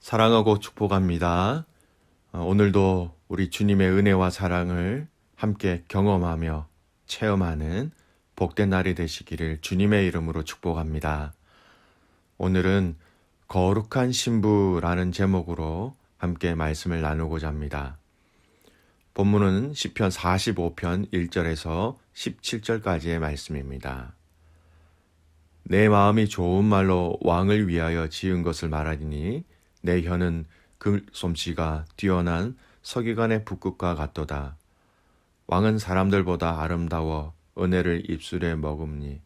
사랑하고 축복합니다. 오늘도 우리 주님의 은혜와 사랑을 함께 경험하며 체험하는 복된 날이 되시기를 주님의 이름으로 축복합니다. 오늘은 거룩한 신부라는 제목으로 함께 말씀을 나누고자 합니다. 본문은 시편 45편 1절에서 17절까지의 말씀입니다. 내 마음이 좋은 말로 왕을 위하여 지은 것을 말하리니 내 혀는 글솜씨가 뛰어난 서기관의 붓끝과 같도다. 왕은 사람들보다 아름다워 은혜를 입술에 머금니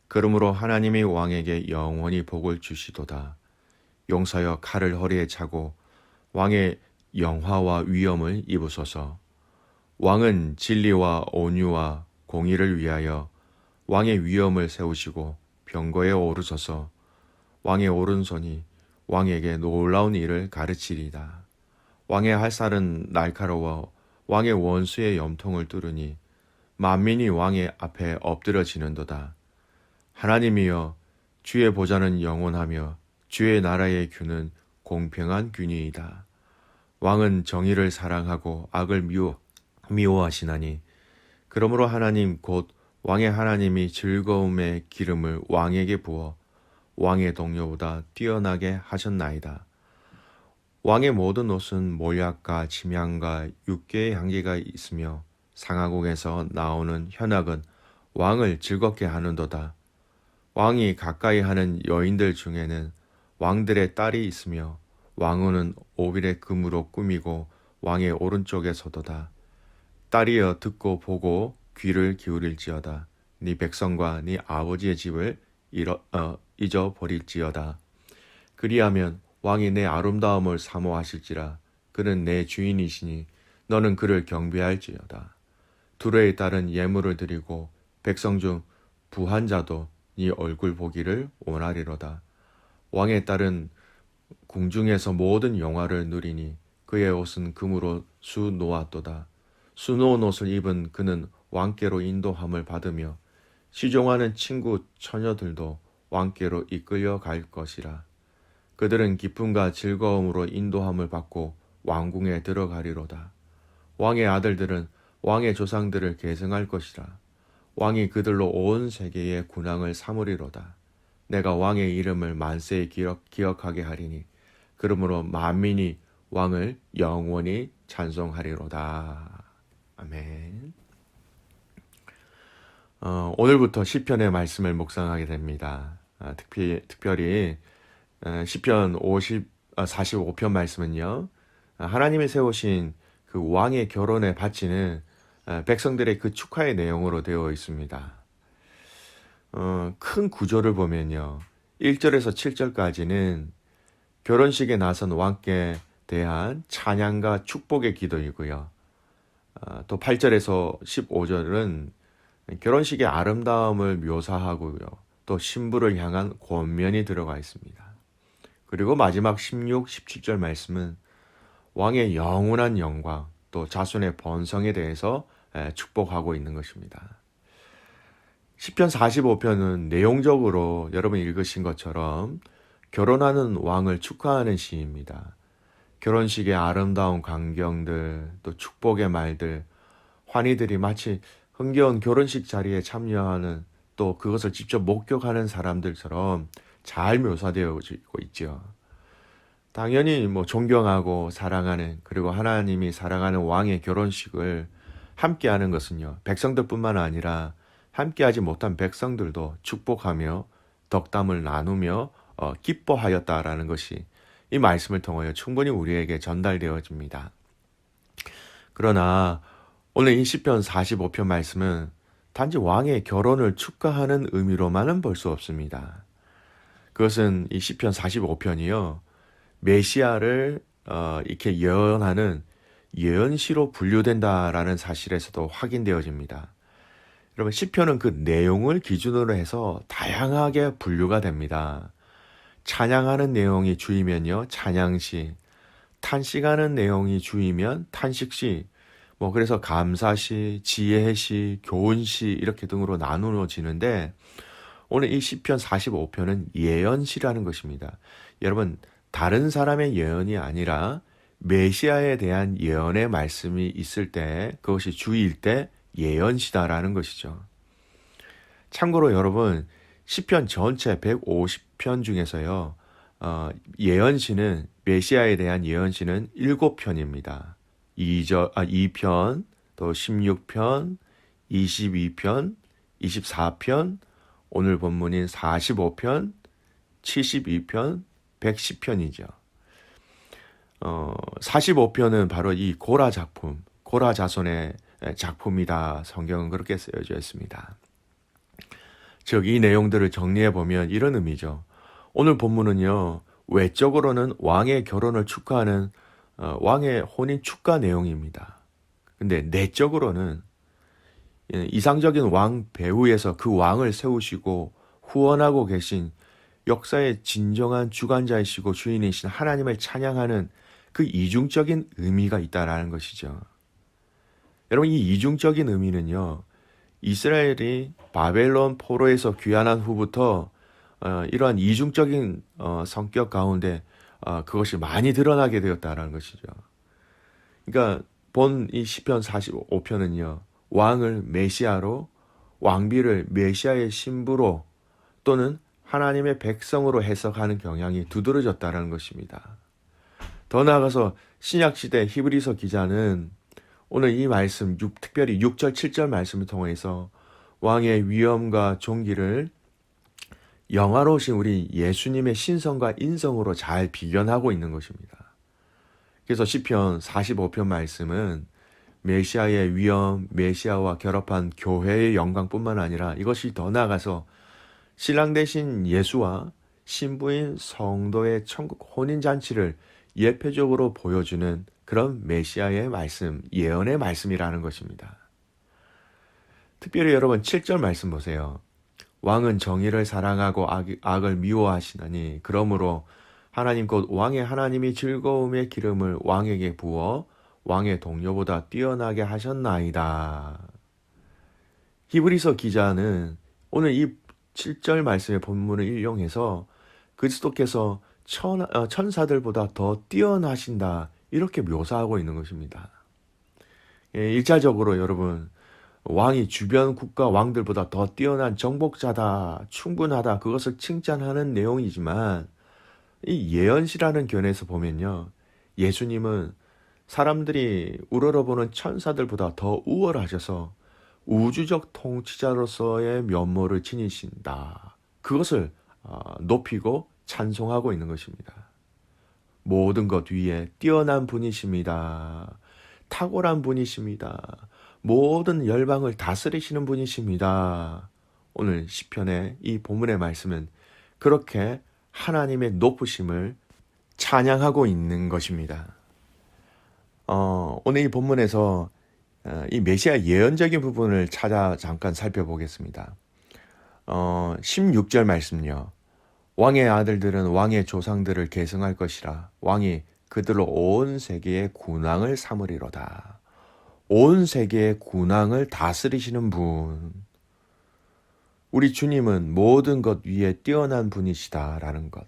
그러므로 하나님이 왕에게 영원히 복을 주시도다. 용서여 칼을 허리에 차고 왕의 영화와 위엄을 입으소서. 왕은 진리와 온유와 공의를 위하여 왕의 위엄을 세우시고 병거에 오르소서. 왕의 오른손이 왕에게 놀라운 일을 가르치리다. 왕의 활살은 날카로워 왕의 원수의 염통을 뚫으니 만민이 왕의 앞에 엎드려지는도다. 하나님이여, 주의 보좌는 영원하며 주의 나라의 균은 공평한 균이이다. 왕은 정의를 사랑하고 악을 미워하시나니 그러므로 하나님 곧 왕의 하나님이 즐거움의 기름을 왕에게 부어 왕의 동료보다 뛰어나게 하셨나이다. 왕의 모든 옷은 몰약과 침향과 육개의 향기가 있으며 상하곡에서 나오는 현악은 왕을 즐겁게 하는도다. 왕이 가까이 하는 여인들 중에는 왕들의 딸이 있으며 왕후는 오빌의 금으로 꾸미고 왕의 오른쪽에 서도다. 딸이여, 듣고 보고 귀를 기울일지어다. 네 백성과 네 아버지의 집을 잊어버릴지어다. 그리하면 왕이 내 아름다움을 사모하실지라. 그는 내 주인이시니 너는 그를 경배할지어다. 두레의 딸은 예물을 드리고 백성 중 부한 자도 네 얼굴 보기를 원하리로다. 왕의 딸은 궁중에서 모든 영화를 누리니 그의 옷은 금으로 수놓았도다. 수놓은 옷을 입은 그는 왕께로 인도함을 받으며 시종하는 친구 처녀들도 왕께로 이끌려 갈 것이라. 그들은 기쁨과 즐거움으로 인도함을 받고 왕궁에 들어가리로다. 왕의 아들들은 왕의 조상들을 계승할 것이라. 왕이 그들로 온 세계의 군왕을 삼으리로다. 내가 왕의 이름을 만세에 기억하게 하리니 그러므로 만민이 왕을 영원히 찬송하리로다. 아멘. 오늘부터 시편의 말씀을 묵상하게 됩니다. 특별히 시편 45편 말씀은요, 하나님이 세우신 그 왕의 결혼에 바치는 백성들의 그 축하의 내용으로 되어 있습니다. 큰 구조를 보면요, 1절에서 7절까지는 결혼식에 나선 왕께 대한 찬양과 축복의 기도이고요. 또 8절에서 15절은 결혼식의 아름다움을 묘사하고요. 또 신부를 향한 권면이 들어가 있습니다. 그리고 마지막 16, 17절 말씀은 왕의 영원한 영광, 또 자손의 번성에 대해서 축복하고 있는 것입니다. 시편 45편은 내용적으로 여러분 읽으신 것처럼 결혼하는 왕을 축하하는 시입니다. 결혼식의 아름다운 광경들, 또 축복의 말들, 환희들이 마치 흥겨운 결혼식 자리에 참여하는, 또 그것을 직접 목격하는 사람들처럼 잘 묘사되어 있죠. 당연히 존경하고 사랑하는, 그리고 하나님이 사랑하는 왕의 결혼식을 함께하는 것은요, 백성들뿐만 아니라 함께하지 못한 백성들도 축복하며 덕담을 나누며 기뻐하였다라는 것이 이 말씀을 통하여 충분히 우리에게 전달되어집니다. 그러나 오늘 이 시편 45편 말씀은 단지 왕의 결혼을 축하하는 의미로만은 볼 수 없습니다. 그것은 이 시편 45편이요, 메시아를 이렇게 예언하는 예언시로 분류된다라는 사실에서도 확인되어집니다. 여러분, 시편은 그 내용을 기준으로 해서 다양하게 분류가 됩니다. 찬양하는 내용이 주이면요, 찬양시, 탄식하는 내용이 주이면 탄식시, 그래서 감사시, 지혜시, 교훈시 이렇게 등으로 나누어지는데 오늘 이 시편 45편은 예언시라는 것입니다. 여러분, 다른 사람의 예언이 아니라 메시아에 대한 예언의 말씀이 있을 때, 그것이 주일 때 예언시다라는 것이죠. 참고로 여러분, 시편 전체 150편 중에서요, 예언시는, 메시아에 대한 예언시는 7편입니다. 2편, 또 16편, 22편, 24편, 오늘 본문인 45편, 72편, 110편이죠. 45편은 바로 이 고라 작품, 고라 자손의 작품이다. 성경은 그렇게 쓰여져 있습니다. 즉, 이 내용들을 정리해 보면 이런 의미죠. 오늘 본문은요, 외적으로는 왕의 결혼을 축하하는 왕의 혼인 축가 내용입니다. 근데 내적으로는 이상적인 왕 배후에서 그 왕을 세우시고 후원하고 계신 역사의 진정한 주관자이시고 주인이신 하나님을 찬양하는 그 이중적인 의미가 있다라는 것이죠. 여러분, 이 이중적인 의미는요, 이스라엘이 바벨론 포로에서 귀환한 후부터 이러한 이중적인 성격 가운데 그것이 많이 드러나게 되었다라는 것이죠. 그러니까 본 이 시편 45편은요, 왕을 메시아로, 왕비를 메시아의 신부로 또는 하나님의 백성으로 해석하는 경향이 두드러졌다는 것입니다. 더 나아가서 신약시대 히브리서 기자는 오늘 이 말씀, 특별히 6절, 7절 말씀을 통해서 왕의 위엄과 존귀를 영화로우신 우리 예수님의 신성과 인성으로 잘 비견하고 있는 것입니다. 그래서 시편 45편 말씀은 메시아의 위엄, 메시아와 결합한 교회의 영광뿐만 아니라 이것이 더 나아가서 신랑 되신 예수와 신부인 성도의 천국 혼인잔치를 예표적으로 보여주는 그런 메시아의 말씀, 예언의 말씀이라는 것입니다. 특별히 여러분 7절 말씀 보세요. 왕은 정의를 사랑하고 악을 미워하시나니 그러므로 하나님 곧 왕의 하나님이 즐거움의 기름을 왕에게 부어 왕의 동료보다 뛰어나게 하셨나이다. 히브리서 기자는 오늘 이 7절 말씀의 본문을 인용해서 그리스도께서 천사들보다 더 뛰어나신다, 이렇게 묘사하고 있는 것입니다. 일차적으로 여러분, 왕이 주변 국가 왕들보다 더 뛰어난 정복자다, 충분하다, 그것을 칭찬하는 내용이지만 이 예언시라는 견해에서 보면요, 예수님은 사람들이 우러러보는 천사들보다 더 우월하셔서 우주적 통치자로서의 면모를 지니신다, 그것을 높이고 찬송하고 있는 것입니다. 모든 것 위에 뛰어난 분이십니다. 탁월한 분이십니다. 모든 열방을 다스리시는 분이십니다. 오늘 시편의 이 본문의 말씀은 그렇게 하나님의 높으심을 찬양하고 있는 것입니다. 오늘 이 본문에서 이 메시아 예언적인 부분을 찾아 잠깐 살펴보겠습니다. 16절 말씀요. 왕의 아들들은 왕의 조상들을 계승할 것이라. 왕이 그들로 온 세계의 군왕을 삼으리로다. 온 세계의 군왕을 다스리시는 분. 우리 주님은 모든 것 위에 뛰어난 분이시다라는 것.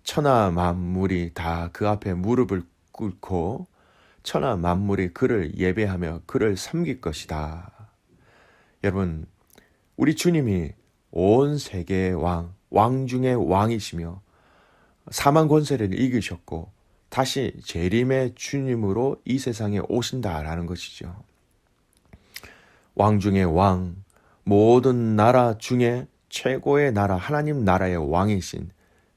천하 만물이 다 그 앞에 무릎을 꿇고 천하 만물이 그를 예배하며 그를 섬길 것이다. 여러분, 우리 주님이 온 세계의 왕 중의 왕이시며 사망 권세를 이기셨고 다시 재림의 주님으로 이 세상에 오신다라는 것이죠. 왕 중의 왕, 모든 나라 중에 최고의 나라, 하나님 나라의 왕이신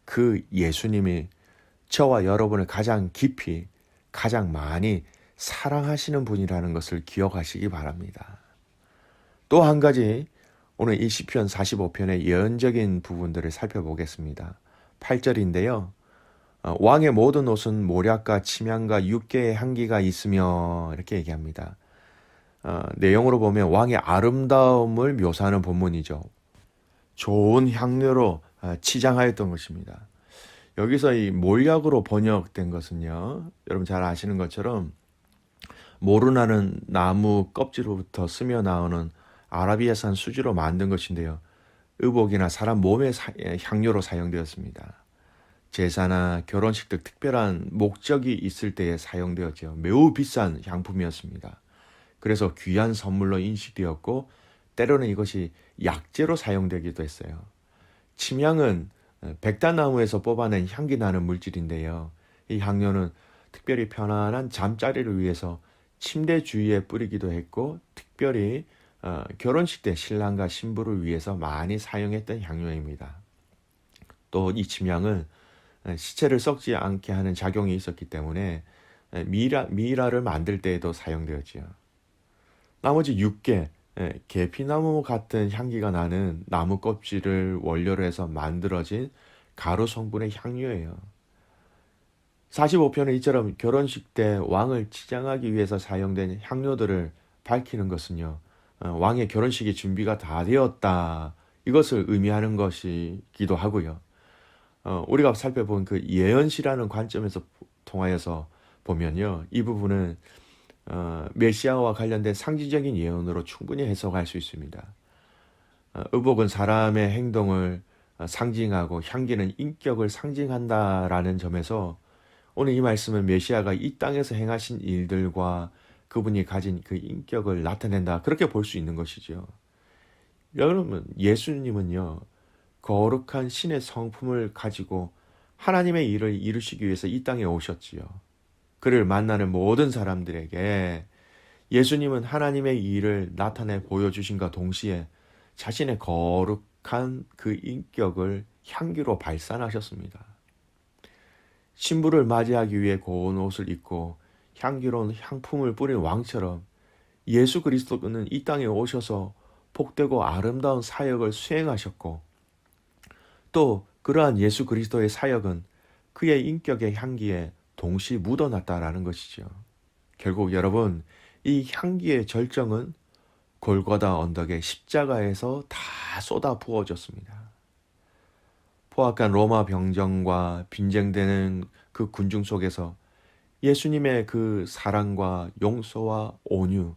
그 예수님이 저와 여러분을 가장 깊이, 가장 많이 사랑하시는 분이라는 것을 기억하시기 바랍니다. 또 한 가지, 오늘 이 시편 45편의 예언적인 부분들을 살펴보겠습니다. 8절인데요. 왕의 모든 옷은 모략과 침향과 육개의 향기가 있으며, 이렇게 얘기합니다. 내용으로 보면 왕의 아름다움을 묘사하는 본문이죠. 좋은 향료로 치장하였던 것입니다. 여기서 이 몰약으로 번역된 것은요, 여러분 잘 아시는 것처럼 모르나는 나무 껍질로부터 스며 나오는 아라비아산 수지로 만든 것인데요, 의복이나 사람 몸의 향료로 사용되었습니다. 제사나 결혼식 등 특별한 목적이 있을 때에 사용되었죠. 매우 비싼 향품이었습니다. 그래서 귀한 선물로 인식되었고 때로는 이것이 약재로 사용되기도 했어요. 침향은 백단나무에서 뽑아낸 향기 나는 물질인데요. 이 향료는 특별히 편안한 잠자리를 위해서 침대 주위에 뿌리기도 했고 특별히 결혼식 때 신랑과 신부를 위해서 많이 사용했던 향료입니다. 또 이 침향은 시체를 썩지 않게 하는 작용이 있었기 때문에 미이라를 만들 때에도 사용되었지요. 나머지 6개, 계피나무 같은 향기가 나는 나무 껍질을 원료로 해서 만들어진 가루 성분의 향료예요. 45편은 이처럼 결혼식 때 왕을 치장하기 위해서 사용된 향료들을 밝히는 것은요, 왕의 결혼식이 준비가 다 되었다. 이것을 의미하는 것이기도 하고요. 우리가 살펴본 그 예언시라는 관점에서 통하여서 보면요, 이 부분은 메시아와 관련된 상징적인 예언으로 충분히 해석할 수 있습니다. 의복은 사람의 행동을 상징하고 향기는 인격을 상징한다라는 점에서 오늘 이 말씀은 메시아가 이 땅에서 행하신 일들과 그분이 가진 그 인격을 나타낸다. 그렇게 볼 수 있는 것이죠. 여러분, 예수님은요, 거룩한 신의 성품을 가지고 하나님의 일을 이루시기 위해서 이 땅에 오셨지요. 그를 만나는 모든 사람들에게 예수님은 하나님의 일을 나타내 보여주신과 동시에 자신의 거룩한 그 인격을 향기로 발산하셨습니다. 신부를 맞이하기 위해 고운 옷을 입고 향기로운 향품을 뿌린 왕처럼 예수 그리스도는 이 땅에 오셔서 복되고 아름다운 사역을 수행하셨고 또 그러한 예수 그리스도의 사역은 그의 인격의 향기에 동시 묻어났다라는 것이죠. 결국 여러분, 이 향기의 절정은 골고다 언덕의 십자가에서 다 쏟아 부어졌습니다. 포악한 로마 병정과 빈정되는 그 군중 속에서 예수님의 그 사랑과 용서와 온유,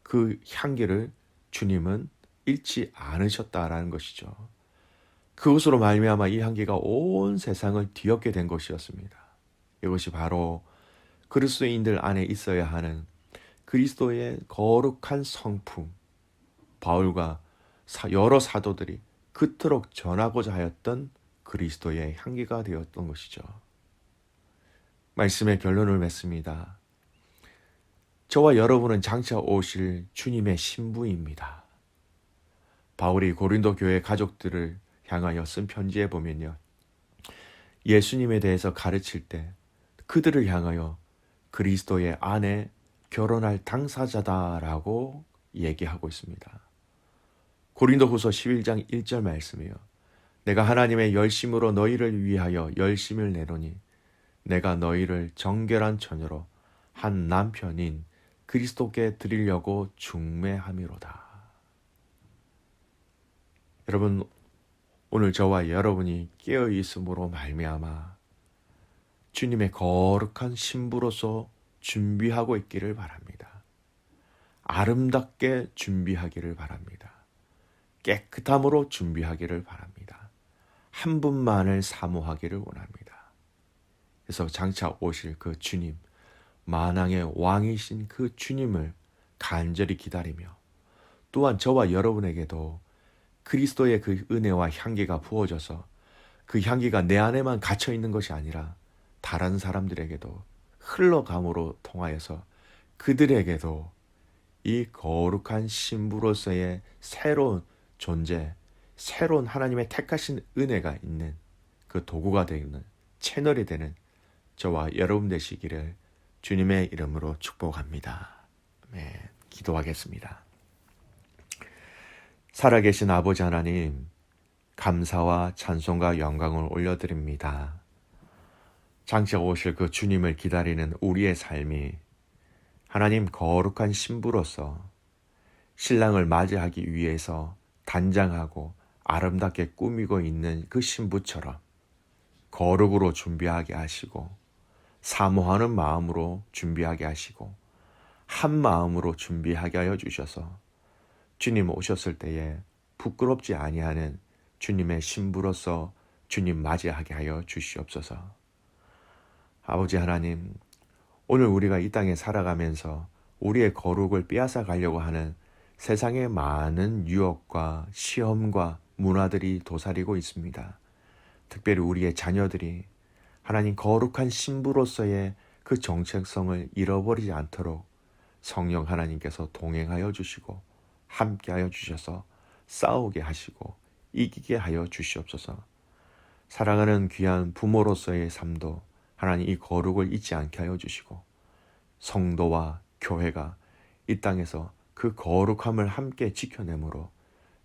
그 향기를 주님은 잃지 않으셨다라는 것이죠. 그것으로 말미암아 이 향기가 온 세상을 뒤엎게 된 것이었습니다. 이것이 바로 그리스도인들 안에 있어야 하는 그리스도의 거룩한 성품, 바울과 여러 사도들이 그토록 전하고자 하였던 그리스도의 향기가 되었던 것이죠. 말씀의 결론을 맺습니다. 저와 여러분은 장차 오실 주님의 신부입니다. 바울이 고린도 교회 가족들을 향하여 쓴 편지에 보면요, 예수님에 대해서 가르칠 때 그들을 향하여 그리스도의 아내 결혼할 당사자다라고 얘기하고 있습니다. 고린도후서 11장 1절 말씀이요. 내가 하나님의 열심으로 너희를 위하여 열심을 내노니 내가 너희를 정결한 처녀로 한 남편인 그리스도께 드리려고 중매함이로다. 여러분, 오늘 저와 여러분이 깨어 있음으로 말미암아 주님의 거룩한 신부로서 준비하고 있기를 바랍니다. 아름답게 준비하기를 바랍니다. 깨끗함으로 준비하기를 바랍니다. 한 분만을 사모하기를 원합니다. 그래서 장차 오실 그 주님, 만왕의 왕이신 그 주님을 간절히 기다리며 또한 저와 여러분에게도 그리스도의 그 은혜와 향기가 부어져서 그 향기가 내 안에만 갇혀 있는 것이 아니라 다른 사람들에게도 흘러감으로 통하여서 그들에게도 이 거룩한 신부로서의 새로운 존재, 새로운 하나님의 택하신 은혜가 있는 그 도구가 되는 채널이 되는 저와 여러분 되시기를 주님의 이름으로 축복합니다. 네, 기도하겠습니다. 살아계신 아버지 하나님, 감사와 찬송과 영광을 올려드립니다. 장차 오실 그 주님을 기다리는 우리의 삶이 하나님 거룩한 신부로서 신랑을 맞이하기 위해서 단장하고 아름답게 꾸미고 있는 그 신부처럼 거룩으로 준비하게 하시고 사모하는 마음으로 준비하게 하시고 한 마음으로 준비하게 하여 주셔서 주님 오셨을 때에 부끄럽지 아니하는 주님의 신부로서 주님 맞이하게 하여 주시옵소서. 아버지 하나님, 오늘 우리가 이 땅에 살아가면서 우리의 거룩을 빼앗아 가려고 하는 세상의 많은 유혹과 시험과 문화들이 도사리고 있습니다. 특별히 우리의 자녀들이 하나님 거룩한 신부로서의 그 정체성을 잃어버리지 않도록 성령 하나님께서 동행하여 주시고 함께하여 주셔서 싸우게 하시고 이기게 하여 주시옵소서. 사랑하는 귀한 부모로서의 삶도 하나님 이 거룩을 잊지 않게 하여 주시고 성도와 교회가 이 땅에서 그 거룩함을 함께 지켜내므로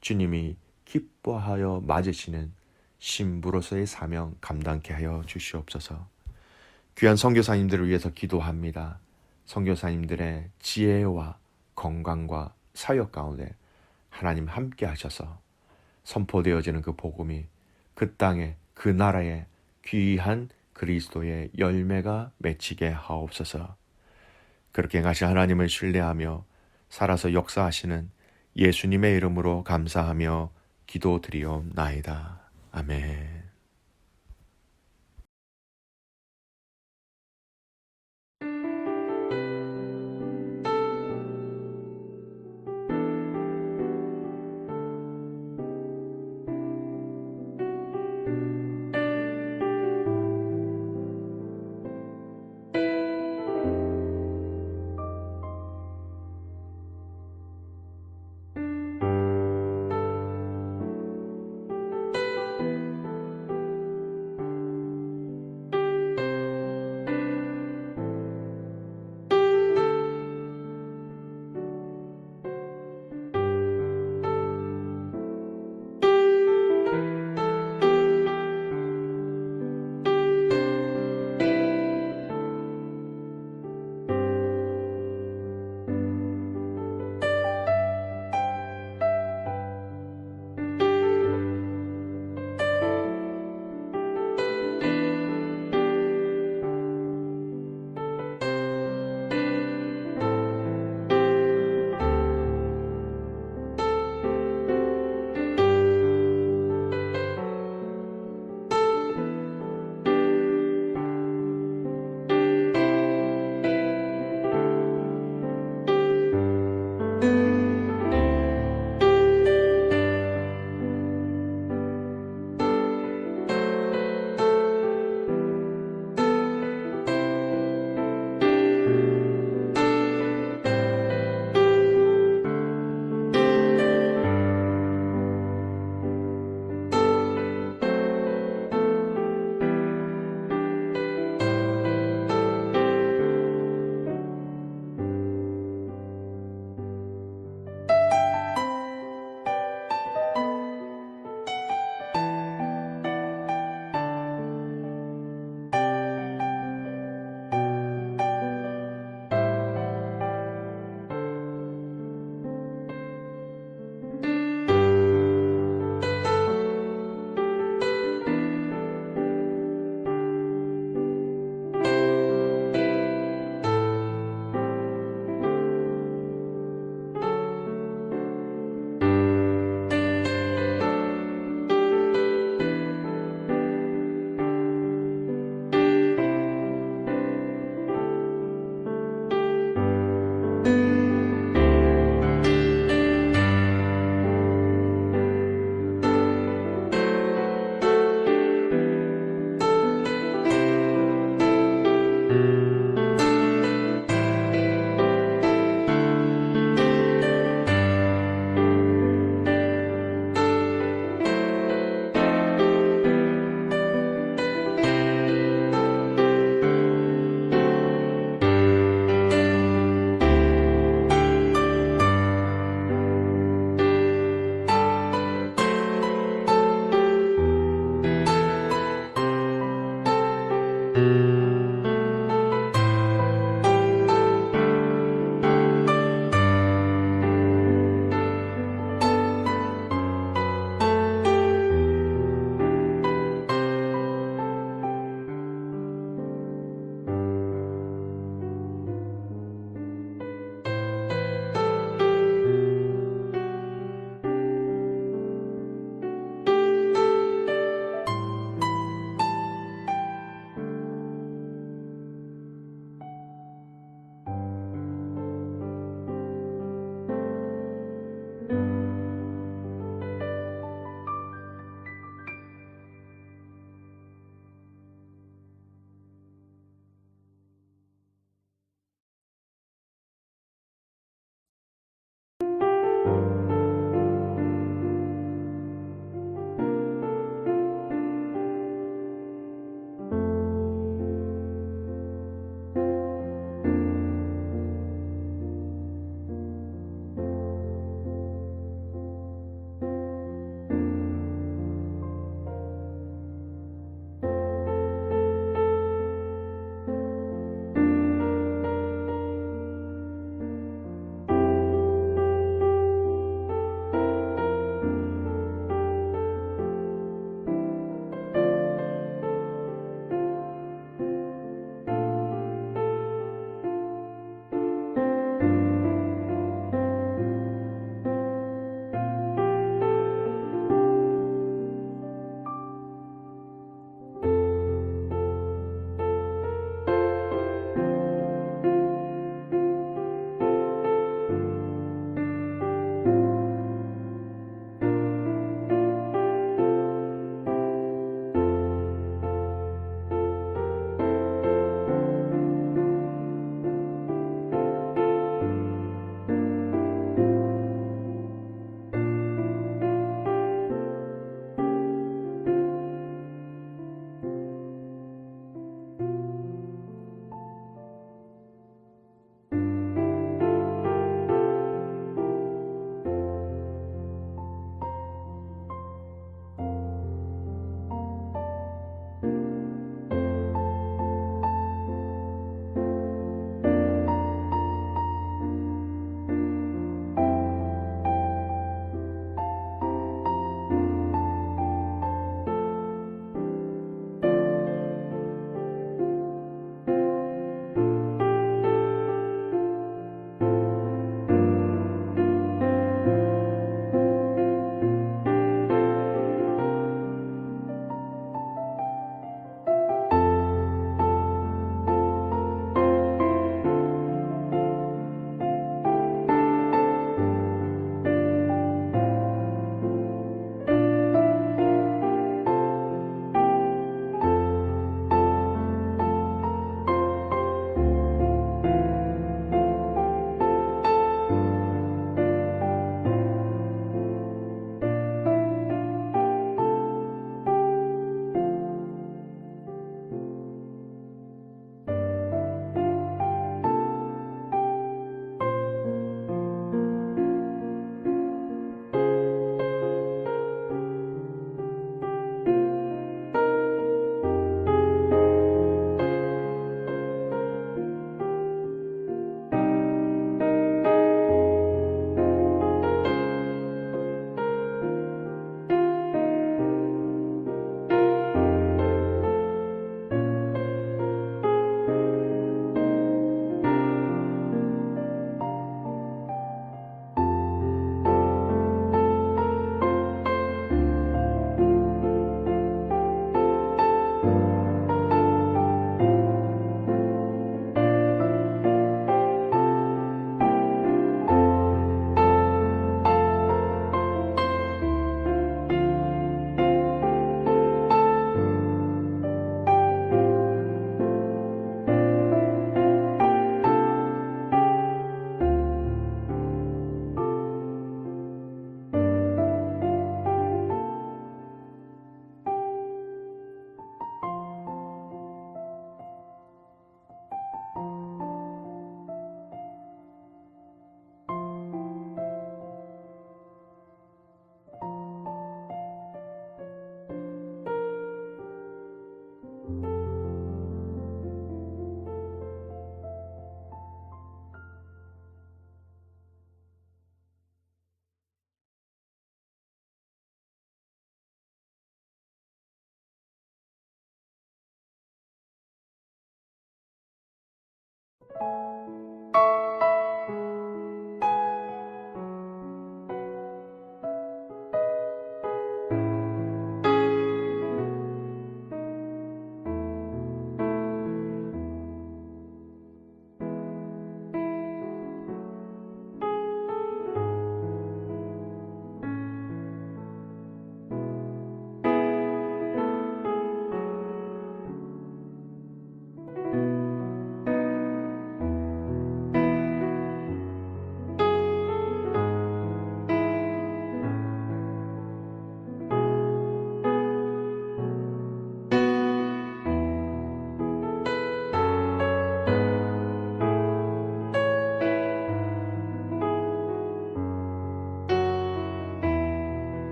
주님이 기뻐하여 맞으시는 신부로서의 사명 감당케 하여 주시옵소서. 귀한 선교사님들을 위해서 기도합니다. 선교사님들의 지혜와 건강과 사역 가운데 하나님 함께 하셔서 선포되어지는 그 복음이 그 땅에 그 나라에 귀한 그리스도의 열매가 맺히게 하옵소서. 그렇게 행하신 하나님을 신뢰하며 살아서 역사하시는 예수님의 이름으로 감사하며 기도드리옵나이다. 아멘.